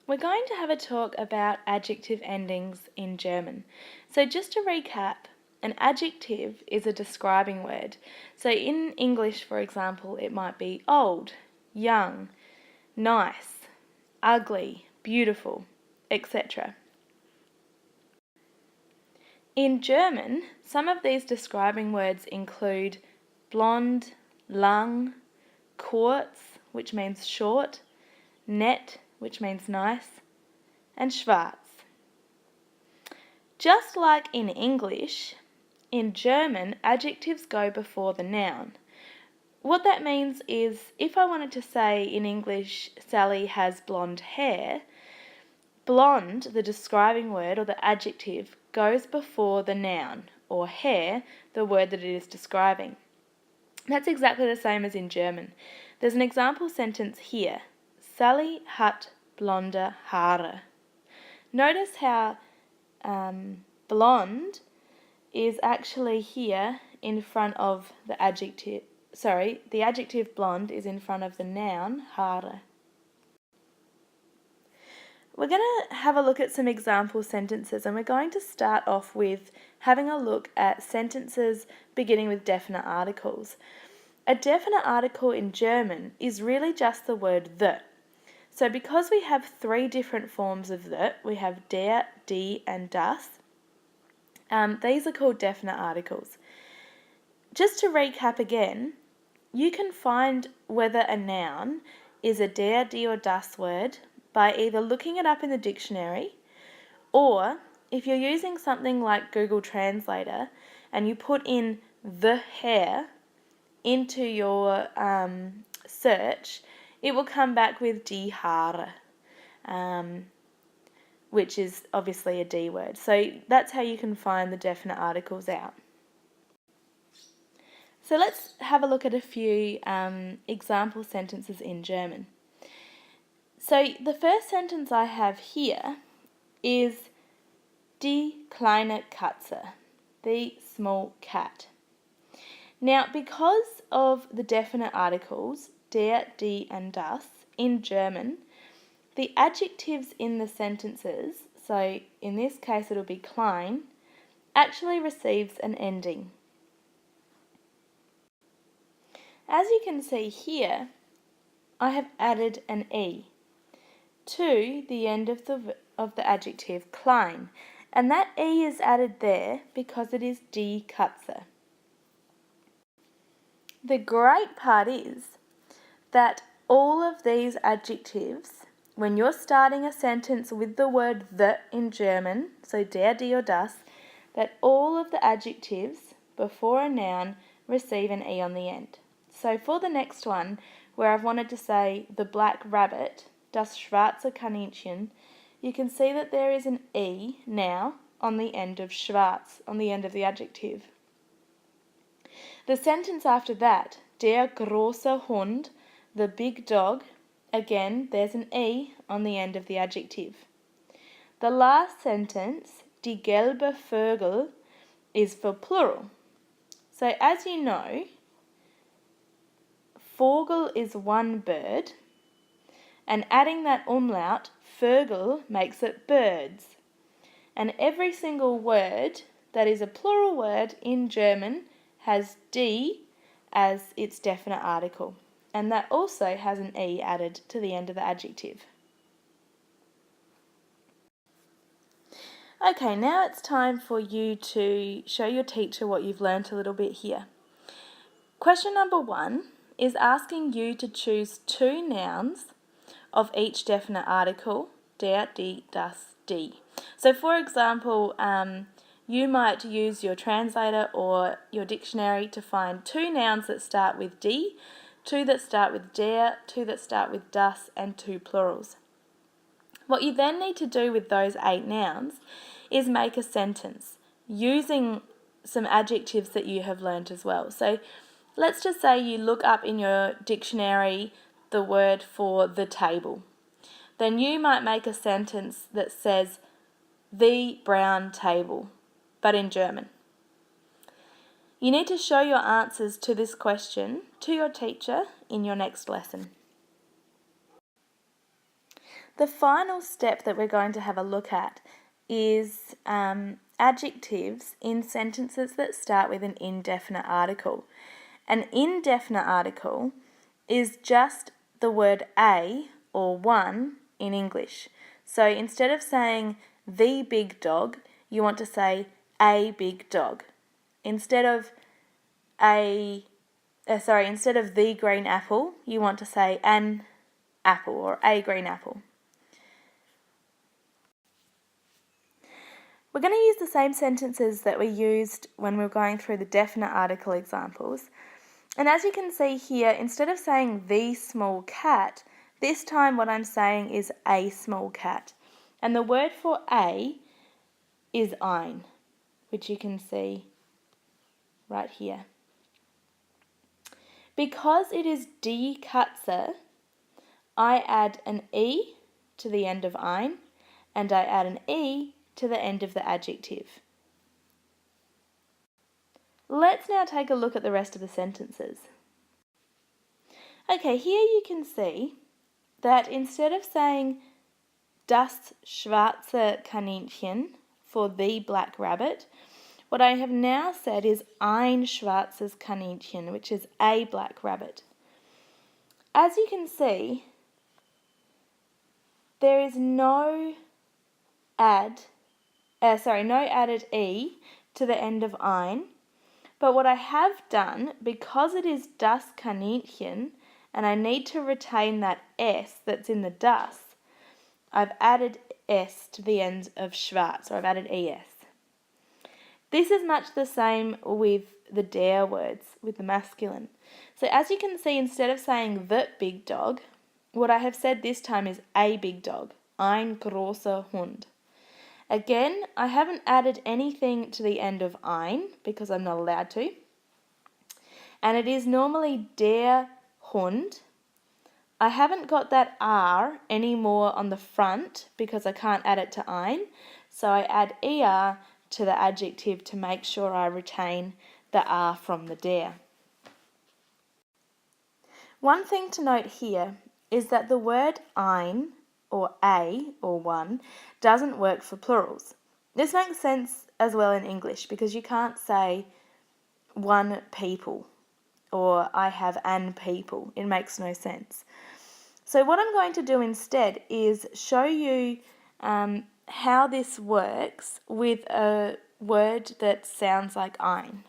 we're going to have a talk about adjective endings in German. So just to recap, an adjective is a describing word. So in English, for example, it might be old, young, nice, ugly, beautiful, etc. In German, some of these describing words include blond, lang, kurz, which means short, nett, which means nice, and schwarz. Just like in English, in German, adjectives go before the noun. What that means is, if I wanted to say in English, Sally has blonde hair, blonde, the describing word or the adjective, goes before the noun, or hair, the word that it is describing. That's exactly the same as in German. There's an example sentence here. Sally hat blonde Haare. Notice how blonde is actually here in front of the adjective. The adjective blonde is in front of the noun Haare. We're going to have a look at some example sentences, and we're going to start off with having a look at sentences beginning with definite articles. A definite article in German is really just the word the. So because we have three different forms of the, we have der, die and das, these are called definite articles. Just to recap again, you can find whether a noun is a der, die or das word by either looking it up in the dictionary, or if you're using something like Google Translator and you put in the hair into your search, it will come back with die Haare, which is obviously a D word. So that's how you can find the definite articles out. So let's have a look at a few example sentences in German. So the first sentence I have here is die kleine Katze, the small cat. Now, because of the definite articles, der, die and das, in German, the adjectives in the sentences, so in this case it'll be klein, actually receives an ending. As you can see here, I have added an E to the end of the adjective klein, and that E is added there because it is die Katze. The great part is that all of these adjectives, when you're starting a sentence with the word the in German, so der, die or das, that all of the adjectives before a noun receive an E on the end. So for the next one, where I've wanted to say the black rabbit, das schwarze Kaninchen, you can see that there is an E now on the end of schwarz, on the end of the adjective. The sentence after that, der große Hund, the big dog, again there's an E on the end of the adjective. The last sentence, die gelbe Vögel, is for plural. So as you know, Vogel is one bird, and adding that umlaut, Vögel, makes it birds. And every single word that is a plural word in German has die as its definite article, and that also has an E added to the end of the adjective. Okay, now it's time for you to show your teacher what you've learnt a little bit here. Question number 1 is asking you to choose two nouns of each definite article, der, die, das, die. So for example, you might use your translator or your dictionary to find two nouns that start with die, two that start with der, two that start with das, and two plurals. What you then need to do with those 8 nouns is make a sentence using some adjectives that you have learnt as well. So let's just say you look up in your dictionary the word for the table. Then you might make a sentence that says the brown table, but in German. You need to show your answers to this question to your teacher in your next lesson. The final step that we're going to have a look at is adjectives in sentences that start with an indefinite article. An indefinite article is just the word a or one in English. So instead of saying the big dog, you want to say a big dog. Instead of instead of the green apple, you want to say an apple or a green apple. We're going to use the same sentences that we used when we were going through the definite article examples. And as you can see here, instead of saying the small cat, this time what I'm saying is a small cat. And the word for a is ein, which you can see right here. Because it is die Katze, I add an e to the end of ein, and I add an e to the end of the adjective. Let's now take a look at the rest of the sentences. Okay, here you can see that instead of saying das schwarze Kaninchen for the black rabbit, what I have now said is ein schwarzes Kaninchen, which is a black rabbit. As you can see, there is no added e to the end of ein, but what I have done, because it is das Kaninchen, and I need to retain that s that's in the das, I've added s to the end of schwarz, or I've added es. This is much the same with the der words, with the masculine. So as you can see, instead of saying the big dog, what I have said this time is a big dog, ein großer Hund. Again, I haven't added anything to the end of ein because I'm not allowed to. And it is normally der Hund. I haven't got that R anymore on the front because I can't add it to ein. So I add er to the adjective to make sure I retain the R from the der. One thing to note here is that the word ein, or a, or one, doesn't work for plurals. This makes sense as well in English because you can't say one people or I have an people. It makes no sense. So what I'm going to do instead is show you how this works with a word that sounds like ein.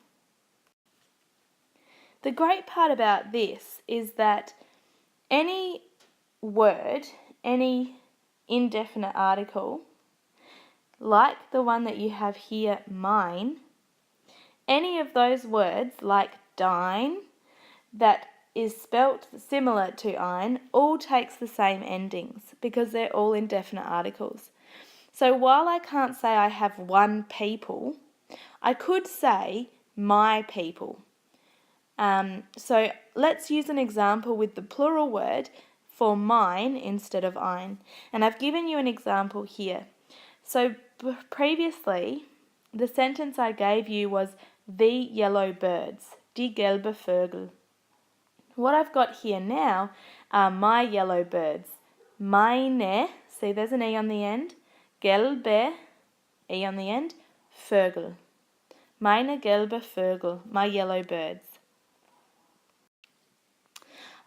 The great part about this is that any word, any indefinite article, like the one that you have here, mine, any of those words, like dine, that is spelt similar to ein, all takes the same endings because they're all indefinite articles. So while I can't say I have one people, I could say my people. So let's use an example with the plural word for mine instead of ein. And I've given you an example here. So previously, the sentence I gave you was the yellow birds, die gelbe Vögel. What I've got here now are my yellow birds. Meine, see there's an E on the end, gelbe, E on the end, Vögel. Meine gelbe Vögel, my yellow birds.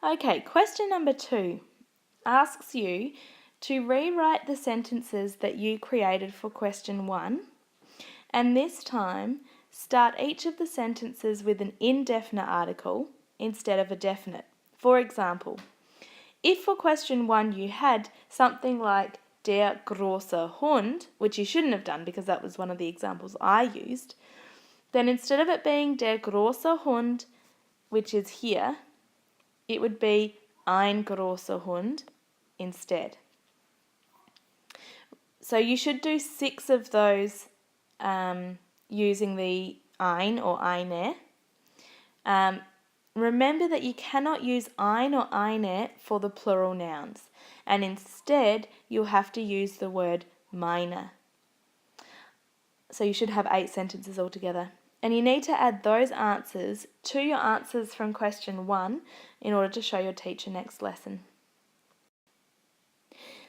Okay, question number 2 asks you to rewrite the sentences that you created for question 1, and this time start each of the sentences with an indefinite article instead of a definite. For example, if for question 1 you had something like der große Hund, which you shouldn't have done because that was one of the examples I used, then instead of it being der große Hund, which is here, it would be ein großer Hund instead. So you should do 6 of those using the ein or eine. Remember that you cannot use ein or eine for the plural nouns, and instead you'll have to use the word meine. So you should have 8 sentences altogether. And you need to add those answers to your answers from question 1 in order to show your teacher next lesson.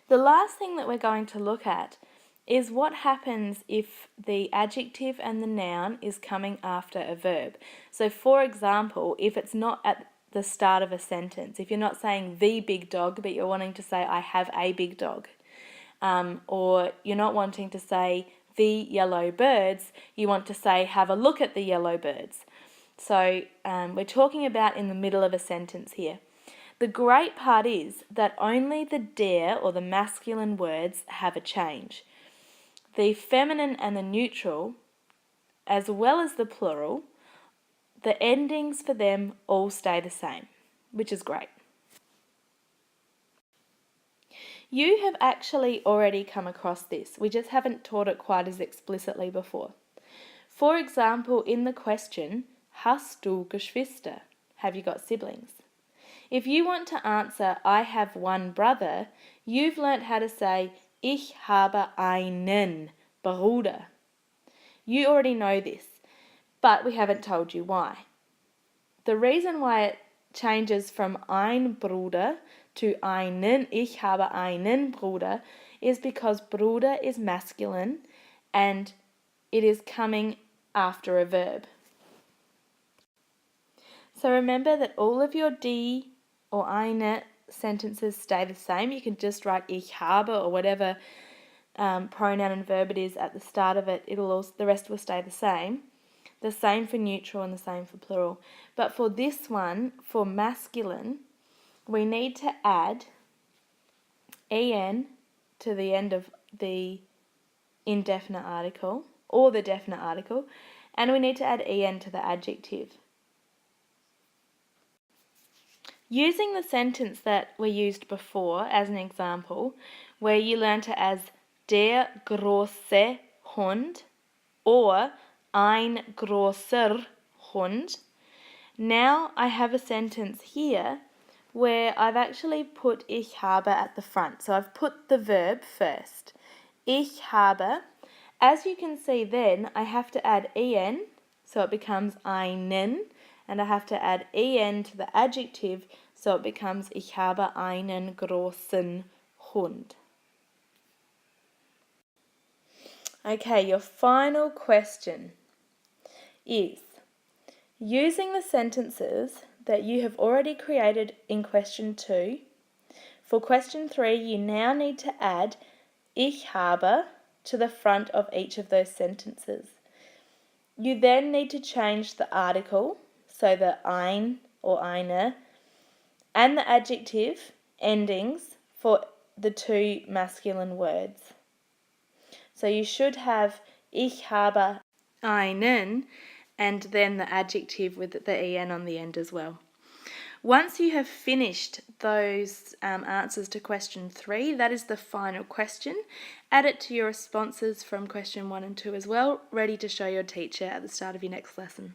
The last thing that we're going to look at is what happens if the adjective and the noun is coming after a verb. So for example, if it's not at the start of a sentence, if you're not saying the big dog, but you're wanting to say I have a big dog, or you're not wanting to say the yellow birds, you want to say have a look at the yellow birds. So we're talking about in the middle of a sentence here. The great part is that only the der or the masculine words have a change. The feminine and the neutral, as well as the plural, the endings for them all stay the same, which is great. You have actually already come across this. We just haven't taught it quite as explicitly before. For example, in the question, hast du Geschwister? Have you got siblings? If you want to answer, I have one brother, you've learnt how to say, ich habe einen Bruder. You already know this, but we haven't told you why. The reason why it changes from ein Bruder to einen, ich habe einen Bruder, is because Bruder is masculine and it is coming after a verb. So remember that all of your die or eine sentences stay the same. You can just write ich habe or whatever pronoun and verb it is at the start of it. The rest will stay the same. The same for neutral and the same for plural. But for this one, for masculine, we need to add en to the end of the indefinite article or the definite article, and we need to add en to the adjective. Using the sentence that we used before as an example, where you learnt it as der große Hund or ein großer Hund, now I have a sentence here where I've actually put ich habe at the front. So I've put the verb first. Ich habe. As you can see then, I have to add en, so it becomes einen, and I have to add en to the adjective, so it becomes ich habe einen großen Hund. Okay, your final question is, using the sentences that you have already created in question 2, for question 3 you now need to add ich habe to the front of each of those sentences. You then need to change the article, so the ein or eine, and the adjective endings for the two masculine words. So you should have ich habe einen and then the adjective with the en on the end as well. Once you have finished those answers to question 3, that is the final question. Add it to your responses from question 1 and 2 as well, ready to show your teacher at the start of your next lesson.